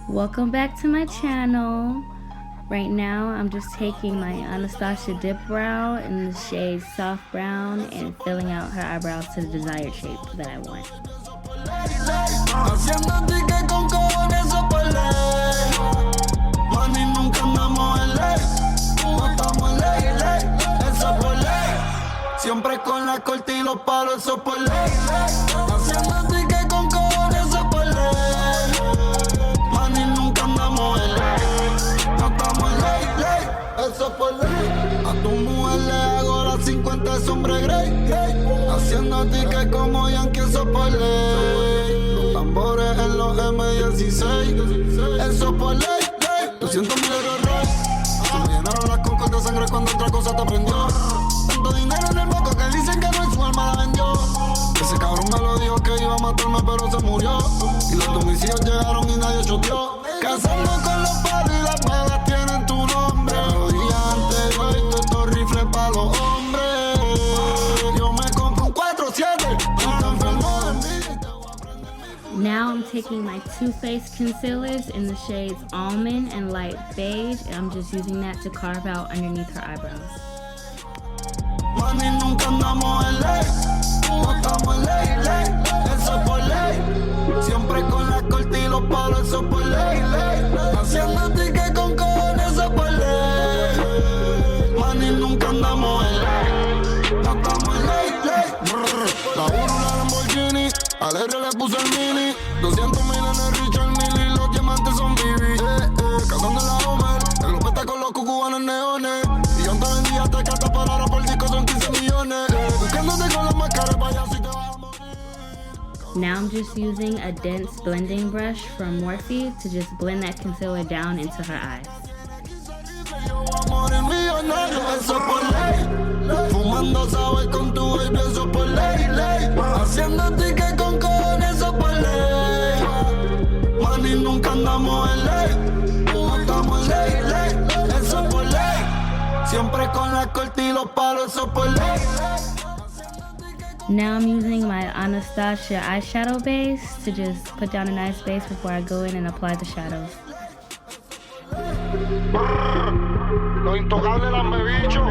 Welcome back to my channel. Right now I'm just taking my Anastasia dip brow in the shade soft brown and filling out her eyebrows to the desired shape that I want. Siempre con la corte y los palos, eso por ley. Haciendo ticket con cojones, eso por ley. Mani, nunca andamos en ley. No estamos en ley, eso por ley. A tu mujer le hago las 50 de sombre grey. Haciendo ticket como Yankee, eso por ley. Los tambores en los M16, eso por ley. 200,000 euros rey. Se me llenaron las concas de sangre cuando otra cosa te prendió. Tanto dinero en el banco que dicen que no es su alma la vendió. Ese cabrón me lo dijo que iba a matarme pero se murió. Y los domicilios llegaron y nadie choteó. Cazando con los palos y las balas tienen tu nombre. Los días anteriores y todos estos rifles pa' los hombres. Yo me compro un 4-7. Now I'm taking my Too Faced concealers in the shades almond and light beige, and I'm just using that to carve out underneath her eyebrows. Mani, nunca andamos en ley. No estamos en ley, eso es por ley. Siempre con la corte y los palos, eso es por ley. Haciendo ticket con cojones, eso es por ley. Mani, nunca andamos en ley. No estamos en ley. La uno, la Lamborghini. Al R le puse el mini. 200,000 en el Richard Mille. Los diamantes son BB. Cazando la Homer. El grupo está con los cucubanos neones. Y yo te vendía te cartas para ahora por disco son 15 millones. Buscándote con las máscaras payaso y te vas a morir. Now I'm just using a dense blending brush from MORPHE to just blend that concealer down into her eyes. Eso por ley. Fumando sabe con tu baby, eso por ley. Haciendo ticket con cojones, eso por ley. Mani, nunca andamos en ley. No estamos en ley, eso por ley. Siempre con la corte y los palos, eso por ley. Now I'm using my Anastasia eyeshadow base to just put down a nice base before I go in and apply the shadows. Lo intocable las me bicho.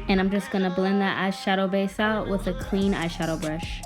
And I'm just gonna blend that eyeshadow base out with a clean eyeshadow brush.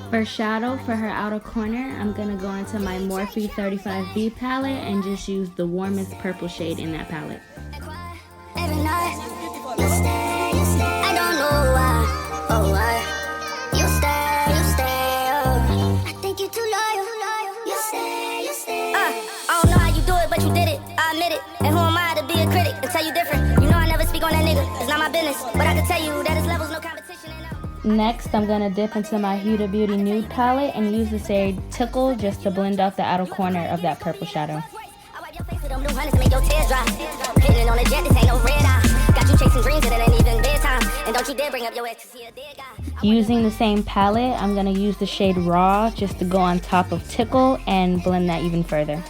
For shadow for her outer corner, I'm gonna go into my Morphe 35B palette and just use the warmest purple shade in that palette. Every night, you stay, I don't know why, oh why. You stay, oh. I think you're too loyal, you stay. I don't know how you do it, but you did it, I admit it. And who am I to be a critic and tell you different? You know I never speak on that nigga, it's not my business. But I can tell you that his levels, no competition. Next, I'm gonna dip into my Huda Beauty Nude palette and use the shade Tickle just to blend out the outer corner of that purple shadow. Using the same palette, I'm gonna use the shade Raw just to go on top of Tickle and blend that even further.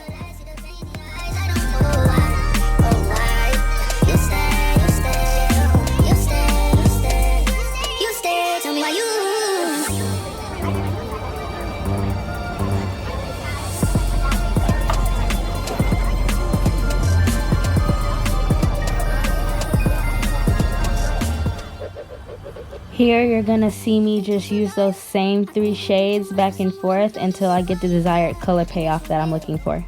Here you're gonna see me just use those same 3 shades back and forth until I get the desired color payoff that I'm looking for.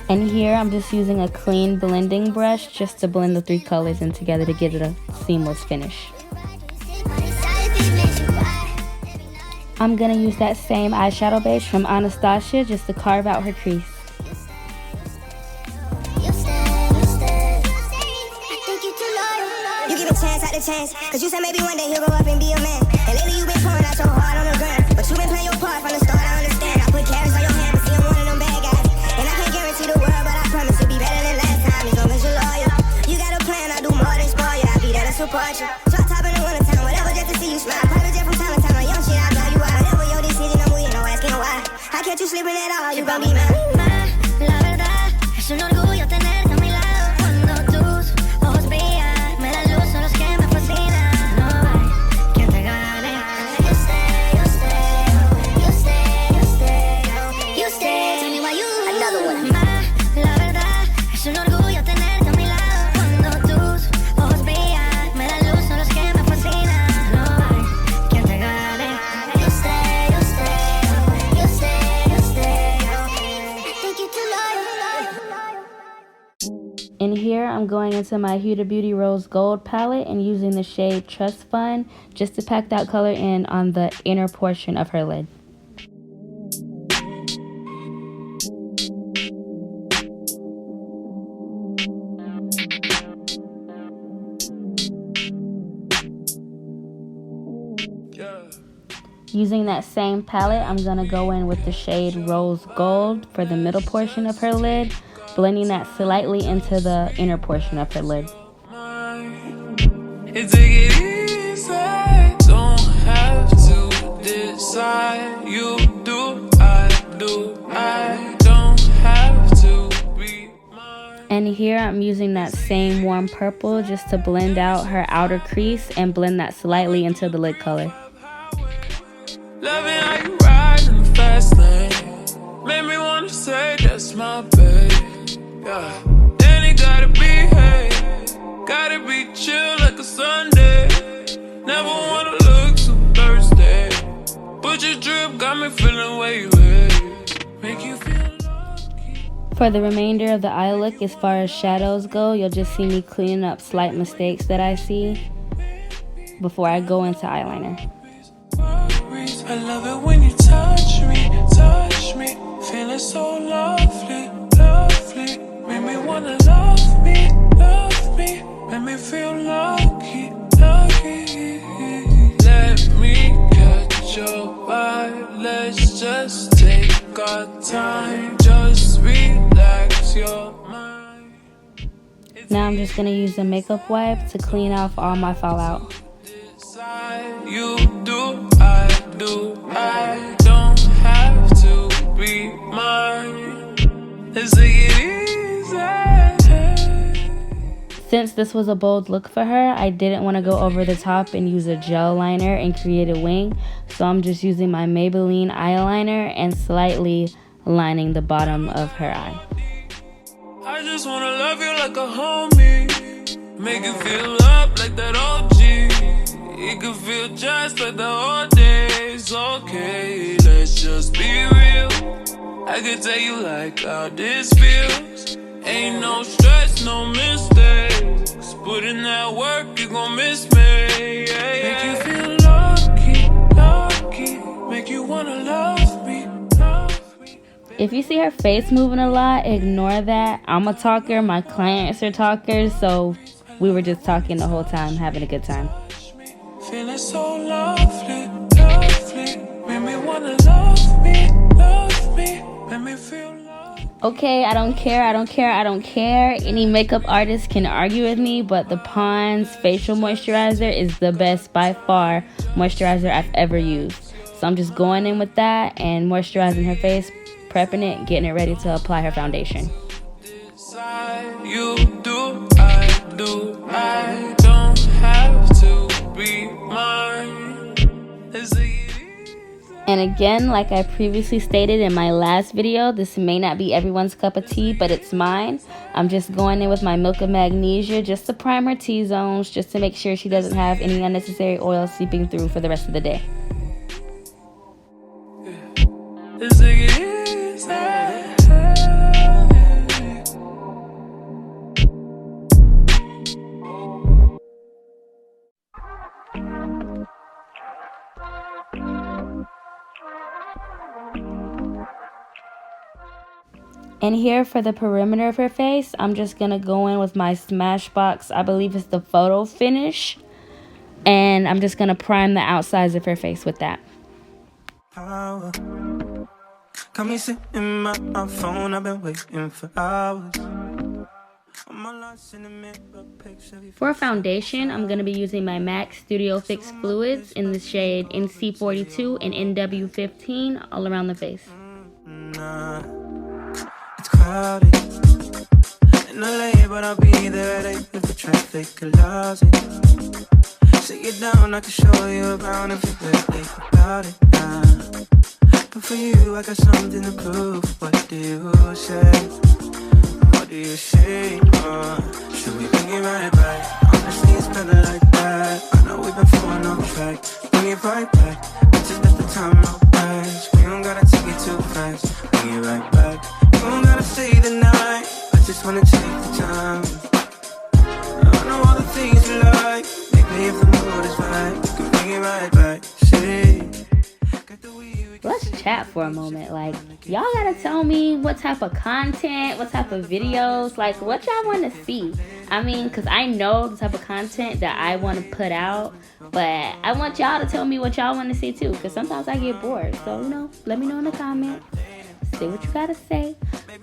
And here I'm just using a clean blending brush just to blend the 3 colors in together to get it a seamless finish. I'm gonna use that same eyeshadow base from Anastasia just to carve out her crease. You give a chance at the chance, cause you said maybe one day he'll grow up and be a man. And lately you been pouring out so hard on the ground, but you been playing your part from the start, I understand. I put carrots on your hand, but see I'm one of them bad guys. And I can't guarantee the world, but I promise it'll be better than last time, as long as you're loyal. You got a plan, I do more than spoil you, I'll be there to support you. Drop top in the wintertime, whatever, just to see you smile. Private jet from time to time, my young shit, I blow you out. Whatever your decision, I'm with, no asking why. How can't you sleeping at all, you gon' be mine. La verdad, es un orgullo tenerte a mi lado. Cuando tus ojos brillan, me dan luz, son los que me fascinan. No hay quien te gane. You stay, you stay, you stay, you stay, you stay. Tell me why you. Another one. La verdad, es un orgullo tenerte a mi lado. Cuando tus ojos brillan, me dan luz, son los que me fascinan. No hay quien te gane. You stay, you stay, you stay, you stay. I think you're too loyal. In here, I'm going into my Huda Beauty Rose Gold palette and using the shade Trust Fund just to pack that color in on the inner portion of her lid. Using that same palette, I'm going to go in with the shade Rose Gold for the middle portion of her lid, blending that slightly into the inner portion of her lid. Take it easy, don't have to decide. You do, I don't have to be mine. And here I'm using that same warm purple just to blend out her outer crease and blend that slightly into the lid color. Loving how you ride in the fast lane, made me wanna say that's my babe. Yeah. Then it gotta be, hey, gotta be chill like a Sunday. Never wanna look too thirsty. But your drip got me feeling where you at. Make you feel lucky. For the remainder of the eye look, as far as shadows go, you'll just see me cleaning up slight mistakes that I see before I go into eyeliner. I love it when you touch me, feeling so lovely, lovely. Make me wanna love me, make me feel lucky, lucky. Let me catch your vibe, let's just take our time, just relax your mind. Now I'm just going to use a makeup wipe to clean off all my fallout. You do, I don't have to be mine. Let's take it easy. Since this was a bold look for her, I didn't want to go over the top and use a gel liner and create a wing. So I'm just using my Maybelline eyeliner and slightly lining the bottom of her eye. I just wanna love you like a homie, make you feel up like that OG. It could feel just like the old days. Okay, let's just be real. I could tell you like how this feels. Ain't no stress, no mistakes. Put in that work, you gon' miss me. Yeah, yeah. Make you feel lucky, lucky. Make you wanna love me, love me. If you see her face moving a lot, ignore that. I'm a talker, my clients are talkers, so we were just talking the whole time, having a good time. Feeling so lovely, lovely. Make me wanna love me, make me feel lovely. Okay, I don't care. Any makeup artist can argue with me, but the Pond's facial moisturizer is the best by far moisturizer I've ever used. So I'm just going in with that and moisturizing her face, prepping it, getting it ready to apply her foundation. You do, I don't have to be mine. And again, like I previously stated in my last video, this may not be everyone's cup of tea, but it's mine. I'm just going in with my Milk of Magnesia just to prime her T-zones, just to make sure she doesn't have any unnecessary oil seeping through for the rest of the day. And here for the perimeter of her face, I'm just going to go in with my Smashbox, I believe it's the Photo Finish. And I'm just going to prime the outsides of her face with that. Power. Come me sit in my phone, I've been waiting for hours. For foundation, I'm going to be using my MAC Studio Fix Fluids in the shade NC42 and NW15 all around the face. It's crowded in LA, but I'll be there at 8 if the traffic allows it. Sit you down, I can show you around if you're really about it now. But for you, I got something to prove. What do you say? What do you say? Should we bring it right back? Honestly, it's better like that. I know we've been falling off track. Bring it right back. Let's just let the time go past. We don't gotta take it too fast. Bring it right back. You don't gotta stay the night. I just wanna take the time. I know all the things you like. Maybe if the mood is right, you can bring it right back. Say, let's chat for a moment. Like, y'all gotta tell me what type of content, what type of videos, like what y'all want to see. I mean, because I know the type of content that I want to put out, but I want y'all to tell me what y'all want to see too, because sometimes I get bored. So, you know, let me know in the comments. Say what you gotta say.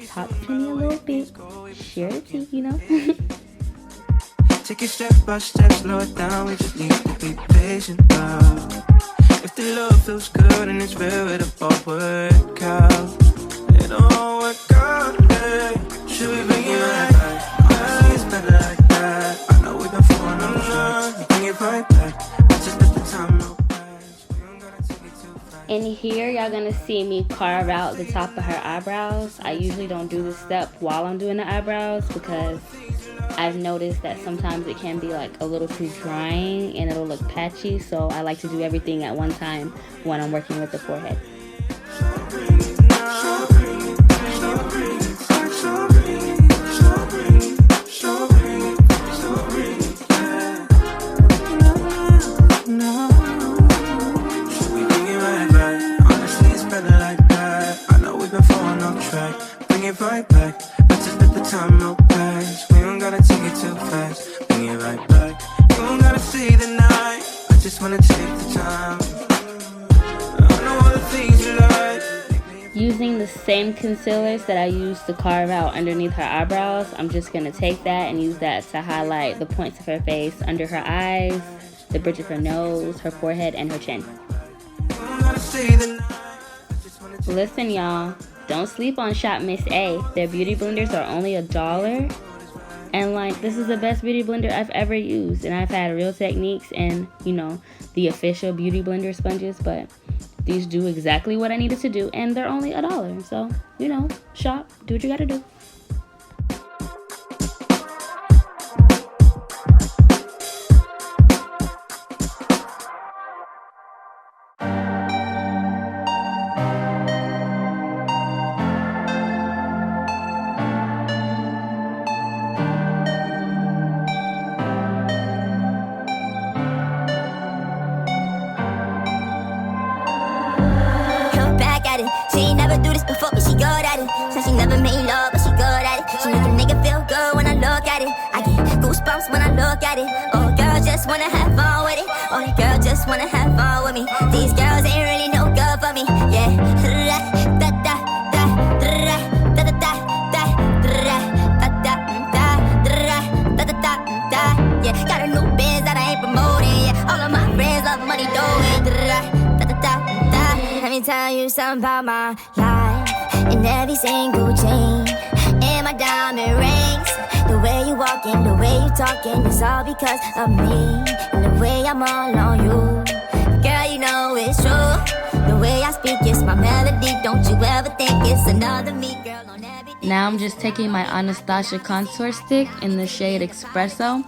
Talk to me a little bit. Share the tea, you know. Take it step by step, slow it down. We just need to be patient now. If the love feels good and it's real, it'll all work out. It'll all work out, yeah. Should we bring it right back? Honestly, it's better like that. I know we've been falling on the track. Bring it right back. Let's just let the time go past. We don't gotta take it too fast. In here, y'all gonna see me carve out the top of her eyebrows. I usually don't do this step while I'm doing the eyebrows because I've noticed that sometimes it can be like a little too drying and it'll look patchy, so I like to do everything at one time when I'm working with the forehead. Honestly, it's better like that. I know we've been falling off track. Bring it right back. Let's just let the time go past. We don't gotta take it too fast. Bring it right back. You don't gotta stay the night. I just wanna take the time. I know all the things you like. Using the same concealers that I used to carve out underneath her eyebrows, I'm just gonna take that and use that to highlight the points of her face, under her eyes, the bridge of her nose, her forehead, and her chin. Listen, y'all. Don't sleep on Shop Miss A. Their beauty blenders are only $1. And like, this is the best beauty blender I've ever used. And I've had Real Techniques and, you know, the official beauty blender sponges. But these do exactly what I needed to do. And they're only $1. So, you know, shop, do what you gotta do. She ain't never do this before, but she good at it. Said she never made love, but she good at it. She make a nigga feel good when I look at it. I get goosebumps when I look at it. Oh, girl just wanna have fun with it. Oh, the girl just wanna have fun with me. These girls ain't really no good for me. Yeah. Da da da da da da da da da da da da da. Yeah, got a new biz that I ain't promoting. Yeah, all of my friends love money doing. Let me tell you something about my life. In every single chain, and my diamond rings. The way you walking, the way you talking, it's all because of me. And the way I'm all on you, girl, you know it's true. The way I speak, it's my melody. Don't you ever think it's another me, girl, on everything. Now I'm just taking my Anastasia contour stick in the shade Espresso,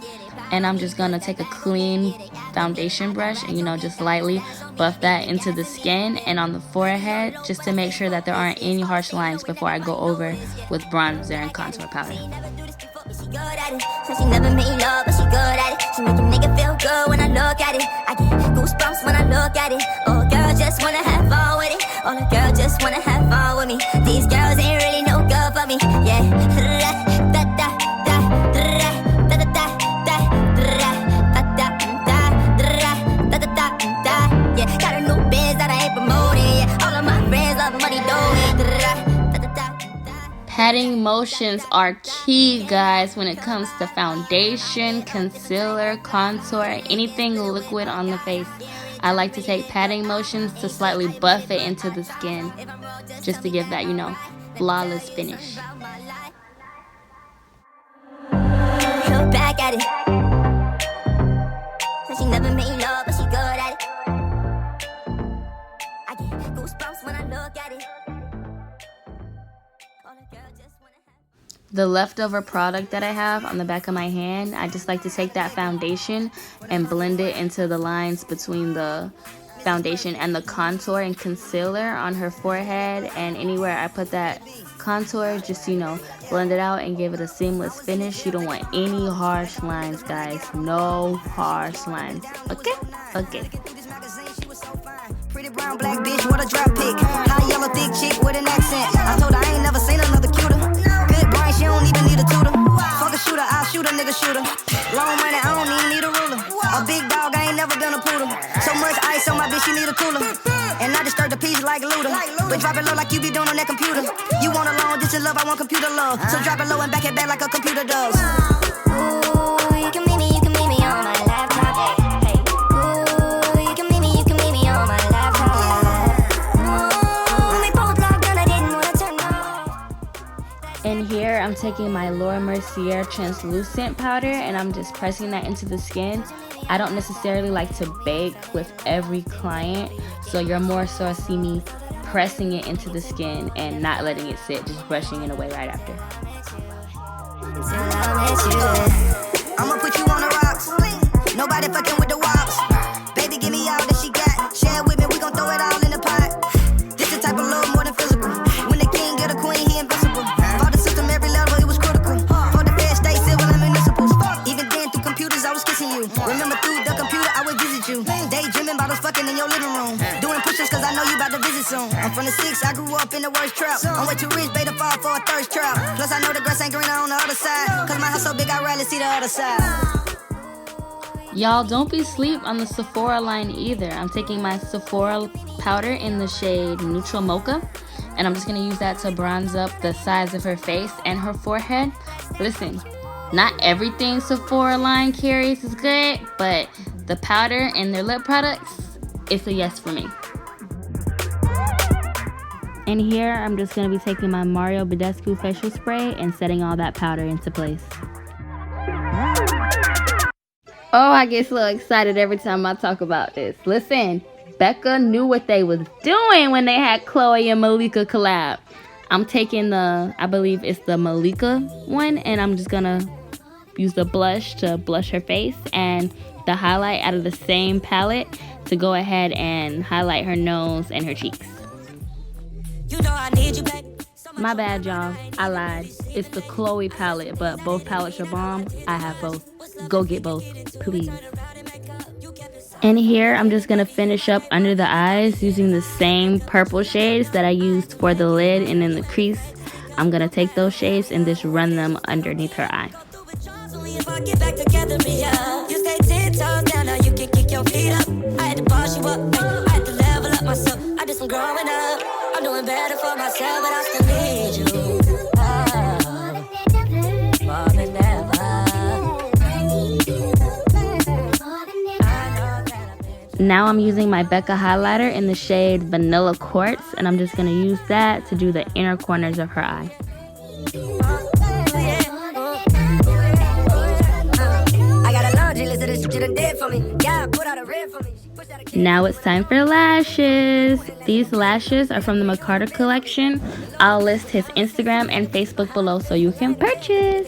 and I'm just gonna take a clean foundation brush and, you know, just lightly buff that into the skin and on the forehead, just to make sure that there aren't any harsh lines before I go over with bronzer and contour powder. She never made love, but she good at it. She make a nigga feel good when I look at it. I get goosebumps when I look at it. Oh, girl just wanna have fun with it. Oh, the girl just wanna have fun with me. These girls ain't really no good for me. Patting motions are key, guys, when it comes to foundation, concealer, contour, anything liquid on the face. I like to take patting motions to slightly buff it into the skin, just to give that, you know, flawless finish. Look back at it. Said she never made love, but she good at it. I get goosebumps when I look at it. The leftover product that I have on the back of my hand, I just like to take that foundation and blend it into the lines between the foundation and the contour and concealer on her forehead, and anywhere I put that contour, just, you know, blend it out and give it a seamless finish. You don't want any harsh lines, guys. No harsh lines. Okay? Okay. Pretty brown black bitch, what a drop pick. High yellow thick chick with an accent. I told her I ain't never seen another cuter. Good brain, she don't even need a tutor. Fuck a shooter, I'll shoot a nigga shooter. Long money, I don't even need a ruler. A big dog, I ain't never been a poodle. So much ice on my bitch, she need a cooler. And I disturb the piece like Luda. But drop it low like you be doing on that computer. You want a long distance love, I want computer love. So drop it low and back it back like a computer does. Ooh, you can meet me on my laptop. Hey, ooh, you can meet me on my laptop. Ooh, we both logged on, I didn't wanna turn off. And here I'm taking my Laura Mercier translucent powder and I'm just pressing that into the skin. I don't necessarily like to bake with every client, so you're more so see me pressing it into the skin and not letting it sit, just brushing it away right after. I'ma put you on the rocks. Nobody fucking with the wops. Baby, give me all that she got. Share with me, we gon' throw it all in the pot. This the type of love more than physical. When the king get a queen, he invincible. For the system, every level, it was critical. For the fed, stay civil and municipals. Even then, through computers, I was kissing you. Remember, through the computer, I would visit you. Daydreaming about us fucking in your living room. Doing push-ups, cause I know you about to visit soon. I'm from the 6, I grew up in the worst trap. I'm way too rich, bait to fall for a thirst trap. Plus, I know the grass ain't greener on the other side. Cause my house so big, I rarely see the other side. Y'all, don't be asleep on the Sephora line either. I'm taking my Sephora powder in the shade Neutral Mocha, and I'm just going to use that to bronze up the sides of her face and her forehead. Listen, not everything Sephora line carries is good, but the powder and their lip products, it's a yes for me. And here, I'm just going to be taking my Mario Badescu facial spray and setting all that powder into place. Oh, I get so excited every time I talk about this. Listen, Becca knew what they was doing when they had Chloe and Malika collab. I'm taking I believe it's the Malika one, and I'm just gonna use the blush to blush her face and the highlight out of the same palette to go ahead and highlight her nose and her cheeks. You know I need you, baby. My bad, y'all. I lied. It's the Chloe palette, but both palettes are bomb. I have both. Go get both, please. And here, I'm just going to finish up under the eyes using the same purple shades that I used for the lid and in the crease. I'm going to take those shades and just run them underneath her eye. I did some growing up. I'm doing better for myself, but I still need you. More than ever. Now I'm using my Becca highlighter in the shade Vanilla Quartz, and I'm just going to use that to do the inner corners of her eye. Now it's time for lashes. These lashes are from the McCarter collection. I'll list his Instagram and Facebook below so you can purchase.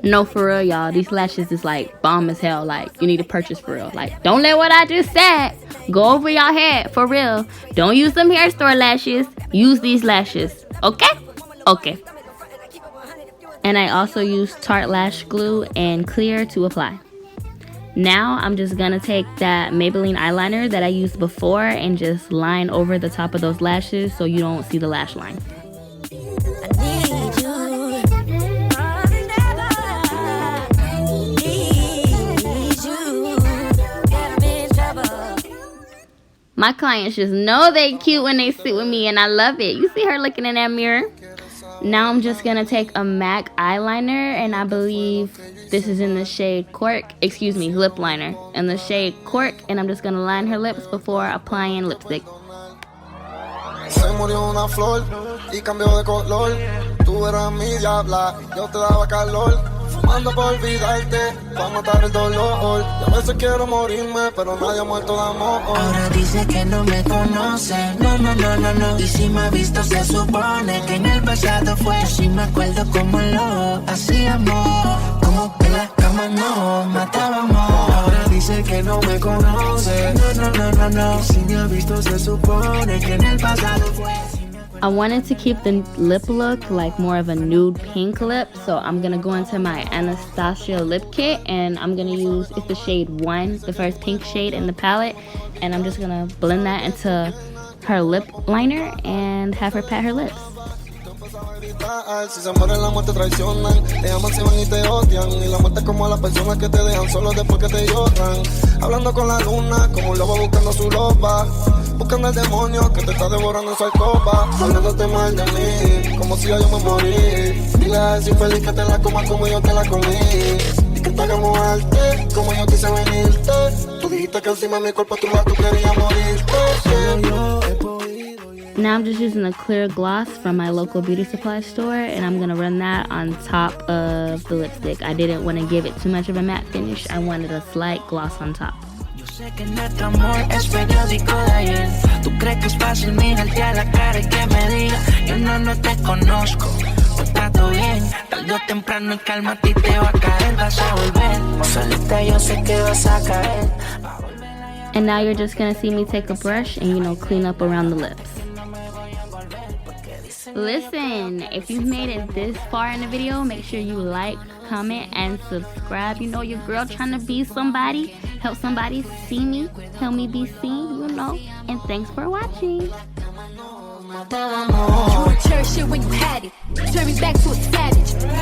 No, for real, y'all. These lashes is like bomb as hell. Like, you need to purchase for real. Like, don't let what I just said go over your head, for real. Don't use them hair store lashes. Use these lashes. Okay? Okay. And I also use Tarte Lash Glue and Clear to apply. Now I'm just gonna take that Maybelline eyeliner that I used before and just line over the top of those lashes so you don't see the lash line. My clients just know they cute when they sit with me, and I love it. You see her looking in that mirror? Now I'm just gonna take a MAC eyeliner, and I believe this is in the shade Cork. Excuse me, lip liner in the shade Cork, and I'm just gonna line her lips before applying lipstick. Se murió una flor y cambió de color. Tú eras mi diabla y yo te daba calor. Fumando para olvidarte, para matar el dolor. Y a veces quiero morirme, pero nadie ha muerto de amor. Ahora dice que no me conoce. No, no, no, no, no. Y si me ha visto, se supone que en el pasado fue. Yo sí me acuerdo como lo hacíamos. Como que en la cama no matábamos. Ahora dice que no me conoce. No, no, no, no, no. Y si me ha visto, se supone que en el pasado fue. I wanted to keep the lip look like more of a nude pink lip, so I'm gonna go into my Anastasia lip kit, and I'm gonna use, it's the shade 1, the first pink shade in the palette, and I'm just gonna blend that into her lip liner and have her pat her lips. Si se mueren la muerte traicionan, te aman, se van y te odian. Y la muerte es como las personas que te dejan solo después que te lloran. Hablando con la luna, como un lobo buscando su loba. Buscando al demonio que te está devorando en su alcoba. Hablándote mal de mí, como si ya yo me morí. Dile a ese infeliz que te la coma como yo te la comí. Y que te hagamos arte, como yo quise venirte. Tú dijiste que encima de mi cuerpo tú querías morirte. Now I'm just using a clear gloss from my local beauty supply store, and I'm gonna run that on top of the lipstick. I didn't want to give it too much of a matte finish. I wanted a slight gloss on top. Yo sé que nuestro amor es periódico de ayer. Tú crees que es fácil mirarte a la cara y que me diga yo no te conozco. Te trato bien, tarde o temprano en calma a ti te va a caer, vas a volver. Solita yo sé que vas a caer. And now you're just gonna see me take a brush and, clean up around the lips. Listen, if you've made it this far in the video, make sure you like, comment, and subscribe. You know your girl trying to be somebody, help somebody see me, help me be seen, and thanks for watching. You would cherish it when you had it. Turn me back to a savage.